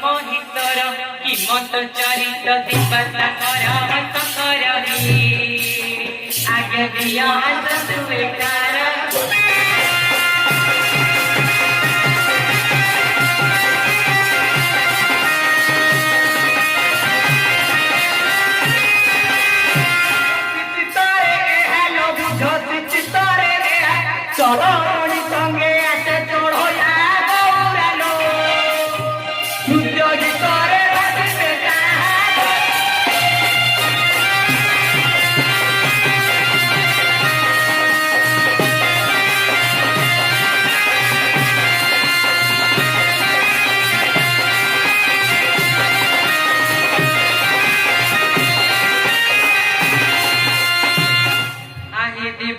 मोहितर कि मत चरित दीपता कर हंस करही आगे दिया हंस स्वीकार चलो संगे आसे चढ़ो गौरालो नृत्य गीतरे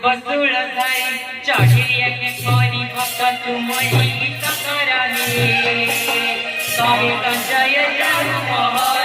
बसुड़ धाई चढ़िया के परी भक्त तुमरी गीत करही कहे जय जय